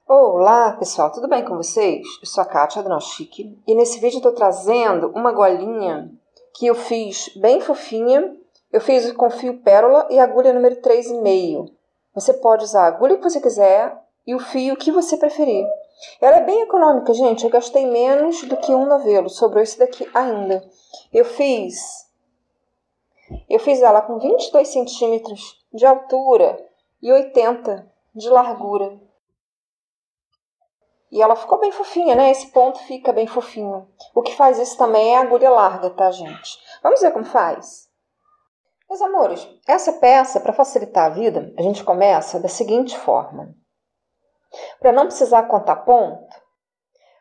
Olá pessoal, tudo bem com vocês? Eu sou a Kátia do Chique e nesse vídeo eu estou trazendo uma golinha que eu fiz bem fofinha. Eu fiz com fio pérola e agulha número 3,5. Você pode usar a agulha que você quiser e o fio que você preferir. Ela é bem econômica, gente. Eu gastei menos do que um novelo, sobrou esse daqui ainda. Eu fiz ela com 22 centímetros de altura e 80 de largura. E ela ficou bem fofinha, né? Esse ponto fica bem fofinho. O que faz isso também é a agulha larga, tá, gente? Vamos ver como faz? Meus amores, essa peça, para facilitar a vida, a gente começa da seguinte forma. Para não precisar contar ponto,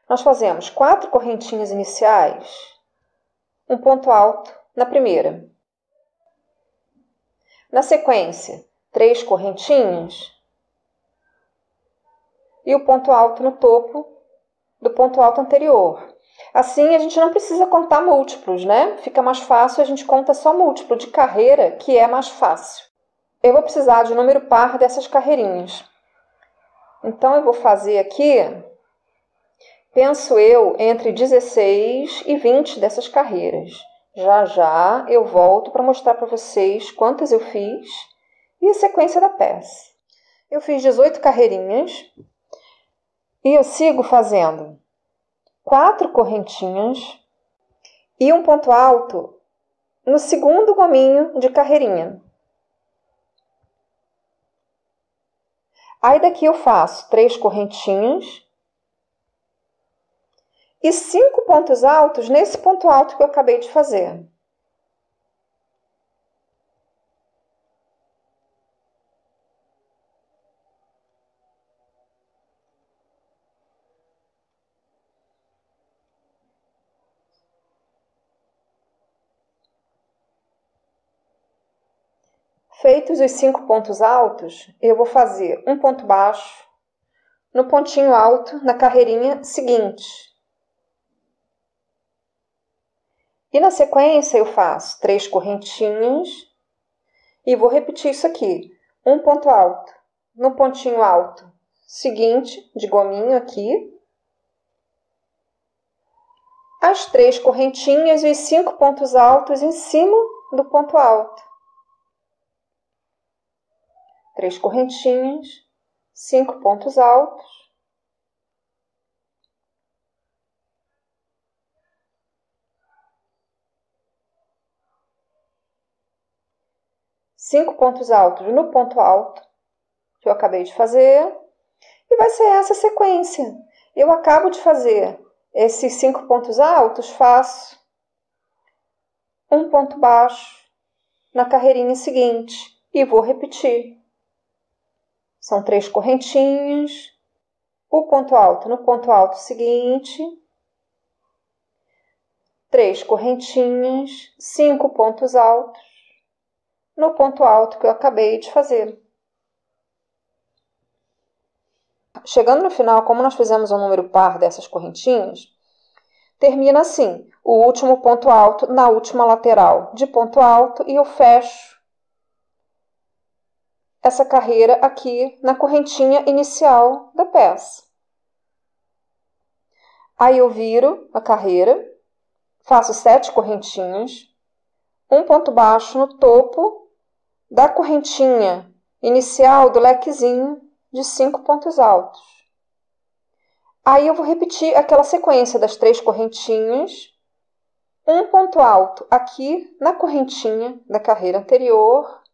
nós fazemos 4 correntinhas iniciais, um ponto alto na primeira. Na sequência, 3 correntinhas e o ponto alto no topo do ponto alto anterior. Assim, a gente não precisa contar múltiplos, né? Fica mais fácil, a gente conta só múltiplo de carreira, que é mais fácil. Eu vou precisar de um número par dessas carreirinhas. Então, eu vou fazer aqui, penso eu, entre 16 e 20 dessas carreiras. Já eu volto para mostrar para vocês quantas eu fiz e a sequência da peça. Eu fiz 18 carreirinhas. E eu sigo fazendo 4 correntinhas e um ponto alto no segundo gominho de carreirinha. Aí daqui eu faço 3 correntinhas e 5 pontos altos nesse ponto alto que eu acabei de fazer. Feitos os 5 pontos altos, eu vou fazer um ponto baixo no pontinho alto na carreirinha seguinte. E na sequência eu faço 3 correntinhas e vou repetir isso aqui. Um ponto alto no pontinho alto seguinte, de gominho aqui. As 3 correntinhas e os 5 pontos altos em cima do ponto alto. 3 correntinhas, 5 pontos altos. Cinco pontos altos no ponto alto, que eu acabei de fazer. E vai ser essa a sequência. Eu acabo de fazer esses 5 pontos altos, faço um ponto baixo na carreirinha seguinte e vou repetir. São 3 correntinhas, o ponto alto no ponto alto seguinte, 3 correntinhas, 5 pontos altos no ponto alto que eu acabei de fazer. Chegando no final, como nós fizemos um número par dessas correntinhas, termina assim, o último ponto alto na última lateral de ponto alto e eu fecho essa carreira aqui na correntinha inicial da peça. Aí eu viro a carreira, faço 7 correntinhas, um ponto baixo no topo da correntinha inicial do lequezinho de 5 pontos altos. Aí eu vou repetir aquela sequência das 3 correntinhas, um ponto alto aqui na correntinha da carreira anterior.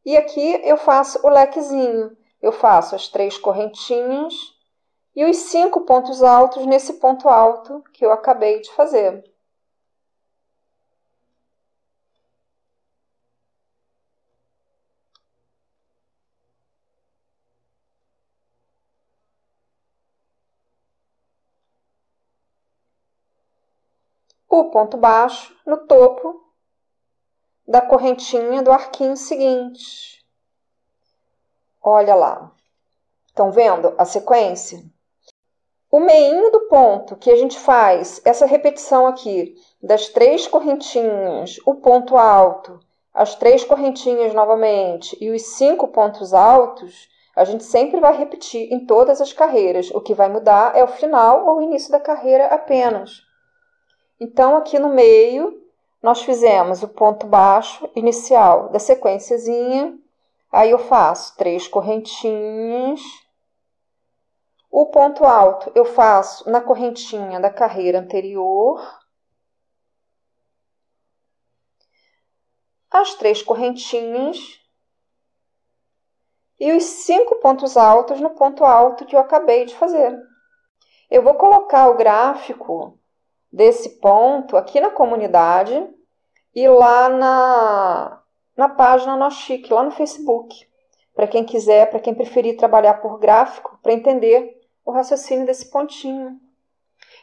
E aqui eu faço o lequezinho. Eu faço as 3 correntinhas e os 5 pontos altos nesse ponto alto que eu acabei de fazer. O ponto baixo no topo da correntinha do arquinho seguinte. Olha lá. Estão vendo a sequência? O meinho do ponto que a gente faz, essa repetição aqui, das 3 correntinhas, o ponto alto, as 3 correntinhas novamente e os 5 pontos altos, A gente sempre vai repetir em todas as carreiras. O que vai mudar é o final ou o início da carreira apenas. Então, aqui no meio, nós fizemos o ponto baixo inicial da sequenciazinha. Aí eu faço 3 correntinhas. O ponto alto eu faço na correntinha da carreira anterior. As 3 correntinhas. E os 5 pontos altos no ponto alto que eu acabei de fazer. Eu vou colocar o gráfico desse ponto aqui na comunidade e lá na página Nó Chique, lá no Facebook. Para quem quiser, para quem preferir trabalhar por gráfico, para entender o raciocínio desse pontinho.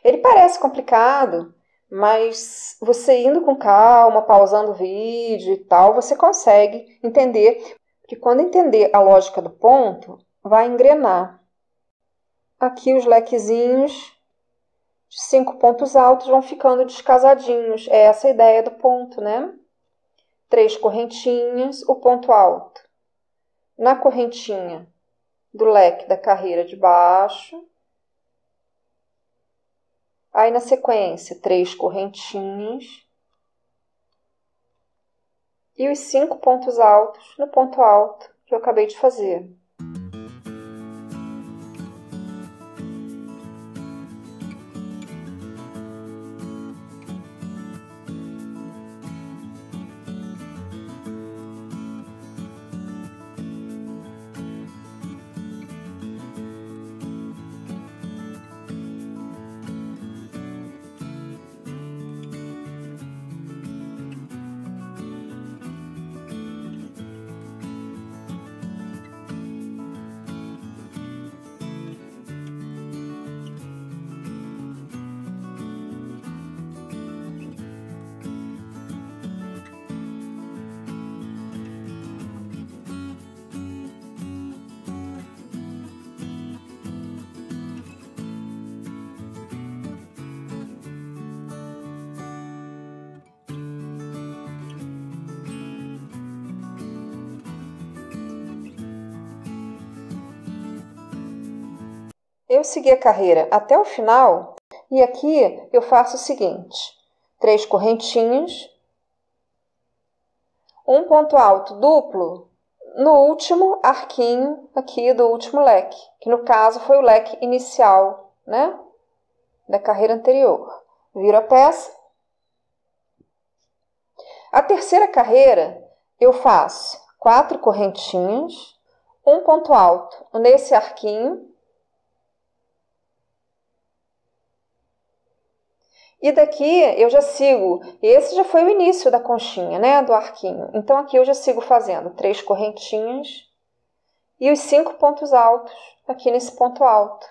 Ele parece complicado, mas você indo com calma, pausando o vídeo e tal, você consegue entender. Porque quando entender a lógica do ponto, vai engrenar. Aqui os lequezinhos de 5 pontos altos vão ficando descasadinhos. É essa a ideia do ponto, né? 3 correntinhas, o ponto alto. Na correntinha do leque da carreira de baixo. Aí na sequência, 3 correntinhas. E os 5 pontos altos no ponto alto que eu acabei de fazer. Eu segui a carreira até o final e aqui eu faço o seguinte: 3 correntinhas, um ponto alto duplo no último arquinho aqui do último leque, que no caso foi o leque inicial, né, da carreira anterior. Viro a peça. A terceira carreira eu faço 4 correntinhas, um ponto alto nesse arquinho. E daqui eu já sigo, esse já foi o início da conchinha, né, do arquinho. Então aqui eu já sigo fazendo 3 correntinhas e os 5 pontos altos aqui nesse ponto alto.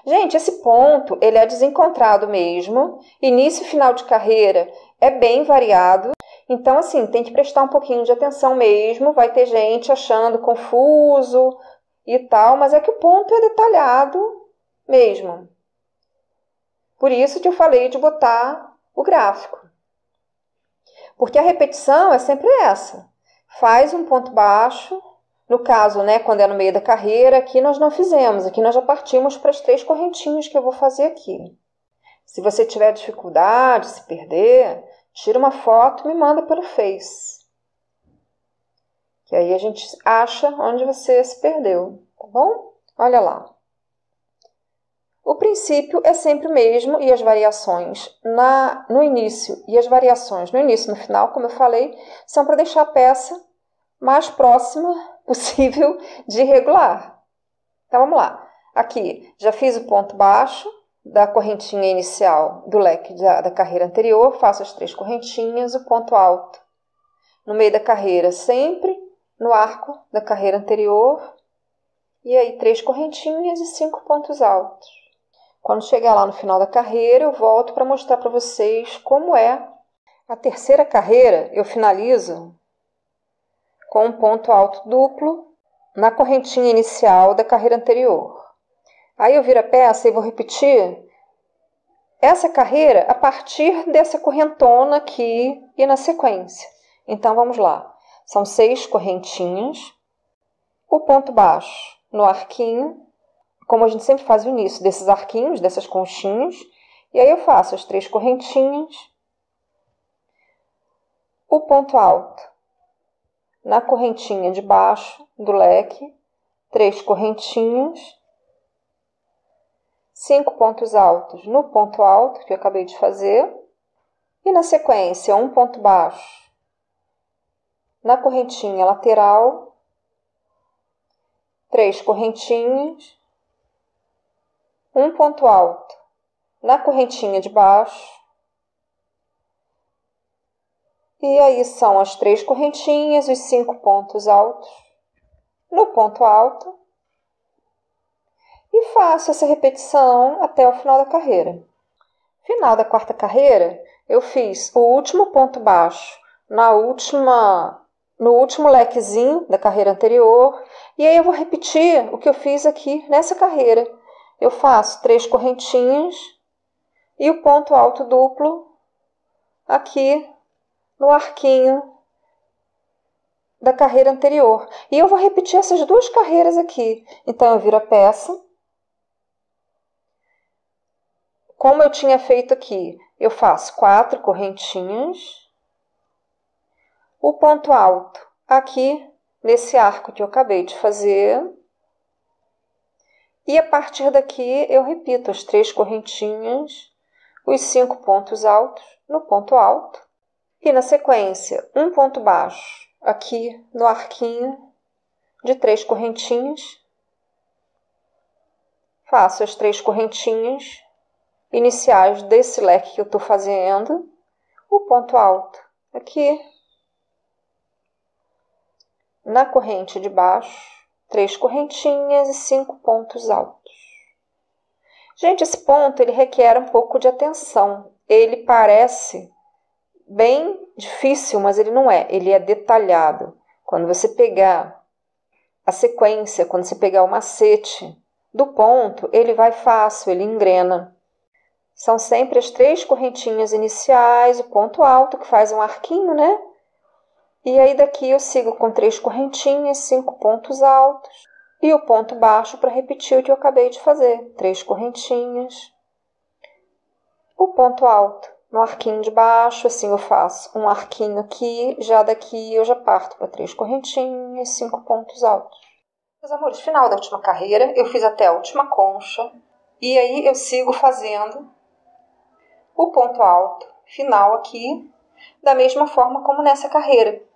Gente, esse ponto, ele é desencontrado mesmo, início e final de carreira é bem variado. Então, assim, tem que prestar um pouquinho de atenção mesmo, vai ter gente achando confuso e tal, mas é que o ponto é detalhado mesmo. Por isso que eu falei de botar o gráfico. Porque a repetição é sempre essa. Faz um ponto baixo. No caso, né, quando é no meio da carreira, aqui nós não fizemos. Aqui nós já partimos para as 3 correntinhas que eu vou fazer aqui. Se você tiver dificuldade, se perder, tira uma foto e me manda pelo Face. Que aí a gente acha onde você se perdeu, tá bom? Olha lá. O princípio é sempre o mesmo e as variações no início e as variações no início e no final, como eu falei, são para deixar a peça mais próxima possível de regular. Então, vamos lá. Aqui, já fiz o ponto baixo da correntinha inicial do leque da carreira anterior, faço as 3 correntinhas, o ponto alto no meio da carreira, sempre no arco da carreira anterior, e aí 3 correntinhas e 5 pontos altos. Quando chegar lá no final da carreira, eu volto para mostrar para vocês como é. A terceira carreira, eu finalizo com um ponto alto duplo na correntinha inicial da carreira anterior. Aí eu viro a peça e vou repetir essa carreira a partir dessa correntona aqui e na sequência. Então, vamos lá. São 6 correntinhas, o ponto baixo no arquinho, como a gente sempre faz o início desses arquinhos, dessas conchinhas, e aí eu faço as 3 correntinhas, o ponto alto na correntinha de baixo do leque, 3 correntinhas, 5 pontos altos no ponto alto que eu acabei de fazer, e na sequência um ponto baixo na correntinha lateral, 3 correntinhas, um ponto alto na correntinha de baixo, e aí são as 3 correntinhas, os 5 pontos altos no ponto alto, e faço essa repetição até o final da carreira. Final da quarta carreira, eu fiz o último ponto baixo no último lequezinho da carreira anterior, e aí eu vou repetir o que eu fiz aqui nessa carreira. Eu faço 3 correntinhas e o ponto alto duplo aqui no arquinho da carreira anterior. E eu vou repetir essas 2 carreiras aqui. Então, eu viro a peça. Como eu tinha feito aqui, eu faço 4 correntinhas, o ponto alto aqui nesse arco que eu acabei de fazer, e a partir daqui eu repito as 3 correntinhas, os 5 pontos altos no ponto alto, e na sequência um ponto baixo aqui no arquinho de 3 correntinhas, faço as 3 correntinhas iniciais desse leque que eu estou fazendo, o ponto alto aqui na corrente de baixo, 3 correntinhas e 5 pontos altos. Gente, esse ponto ele requer um pouco de atenção. Ele parece bem difícil, mas ele não é. Ele é detalhado. Quando você pegar a sequência, quando você pegar o macete do ponto, ele vai fácil, ele engrena. São sempre as 3 correntinhas iniciais, o ponto alto, que faz um arquinho, né? E aí daqui eu sigo com 3 correntinhas, 5 pontos altos e o ponto baixo para repetir o que eu acabei de fazer. 3 correntinhas, o ponto alto no arquinho de baixo, assim eu faço um arquinho aqui, já daqui eu já parto para 3 correntinhas, 5 pontos altos. Meus amores, final da última carreira, eu fiz até a última concha e aí eu sigo fazendo o ponto alto final aqui, da mesma forma como nessa carreira.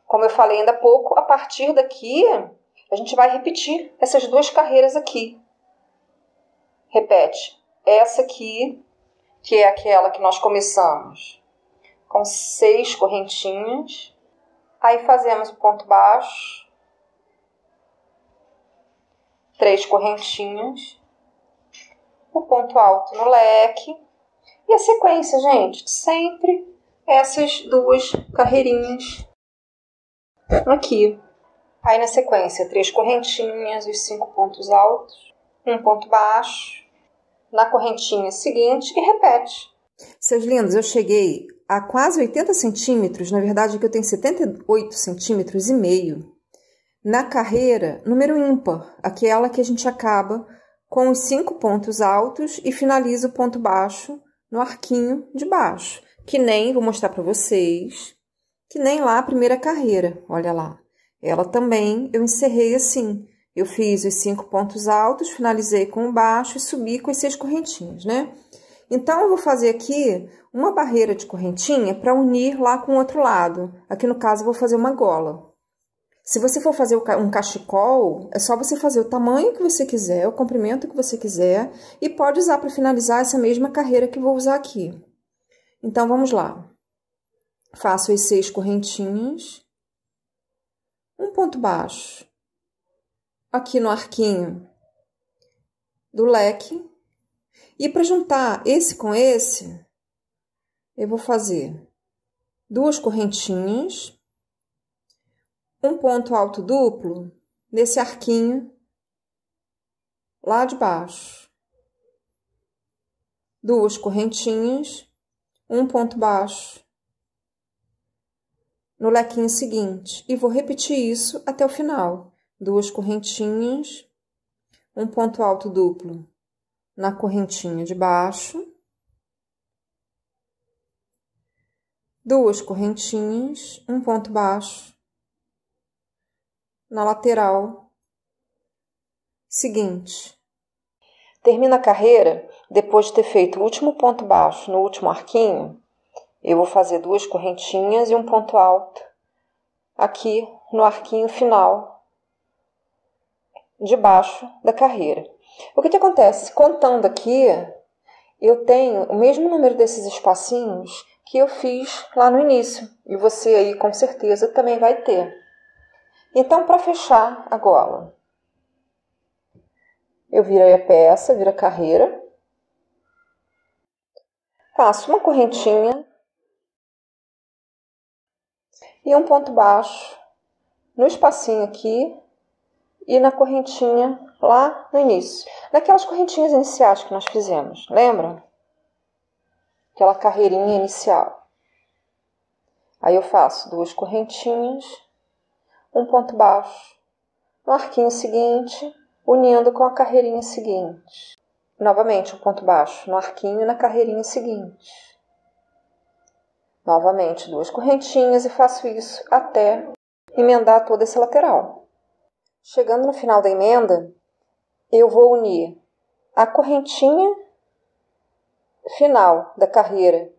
Como eu falei ainda há pouco, a partir daqui, a gente vai repetir essas 2 carreiras aqui. Repete. Essa aqui, que é aquela que nós começamos com 6 correntinhas. Aí fazemos o ponto baixo. 3 correntinhas. O ponto alto no leque. E a sequência, gente, sempre essas 2 carreirinhas aqui. Aí na sequência, 3 correntinhas, os 5 pontos altos, um ponto baixo, na correntinha seguinte e repete. Seus lindos, eu cheguei a quase 80 centímetros, na verdade aqui eu tenho 78 centímetros e meio, na carreira número ímpar, aquela que a gente acaba com os 5 pontos altos e finaliza o ponto baixo no arquinho de baixo, que nem, vou mostrar para vocês, que nem lá a primeira carreira, olha lá. Ela também, eu encerrei assim, eu fiz os 5 pontos altos, finalizei com o baixo e subi com as 6 correntinhas, né? Então, eu vou fazer aqui uma barreira de correntinha para unir lá com o outro lado. Aqui, no caso, eu vou fazer uma gola. Se você for fazer um cachecol, é só você fazer o tamanho que você quiser, o comprimento que você quiser, e pode usar para finalizar essa mesma carreira que eu vou usar aqui. Então, vamos lá. Faço as 6 correntinhas, um ponto baixo, aqui no arquinho do leque, e para juntar esse com esse, eu vou fazer 2 correntinhas, um ponto alto duplo nesse arquinho lá de baixo, 2 correntinhas, um ponto baixo no lequinho seguinte, e vou repetir isso até o final. 2 correntinhas, um ponto alto duplo na correntinha de baixo, 2 correntinhas, um ponto baixo na lateral seguinte. Termina a carreira, depois de ter feito o último ponto baixo no último arquinho, eu vou fazer 2 correntinhas e um ponto alto aqui no arquinho final de baixo da carreira. O que acontece? Contando aqui, eu tenho o mesmo número desses espacinhos que eu fiz lá no início. E você aí, com certeza, também vai ter. Então, para fechar a gola, eu virei a peça, viro a carreira, faço uma correntinha e um ponto baixo no espacinho aqui e na correntinha lá no início. Naquelas correntinhas iniciais que nós fizemos, lembra? Aquela carreirinha inicial. Aí eu faço 2 correntinhas, um ponto baixo no arquinho seguinte, unindo com a carreirinha seguinte. Novamente, um ponto baixo no arquinho e na carreirinha seguinte. Novamente, 2 correntinhas e faço isso até emendar toda essa lateral. Chegando no final da emenda, eu vou unir a correntinha final da carreira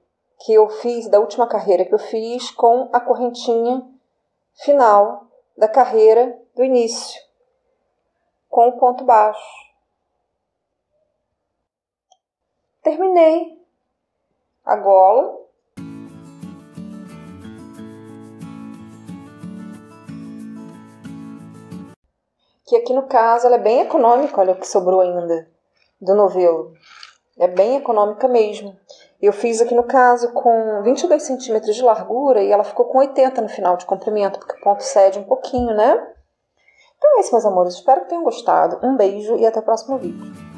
que eu fiz, da última carreira que eu fiz, com a correntinha final da carreira do início, com o ponto baixo. Terminei a gola. Que aqui no caso ela é bem econômica, olha o que sobrou ainda do novelo. É bem econômica mesmo. Eu fiz aqui no caso com 22 centímetros de largura e ela ficou com 80 no final de comprimento, porque o ponto cede um pouquinho, né? Então é isso, meus amores. Espero que tenham gostado. Um beijo e até o próximo vídeo.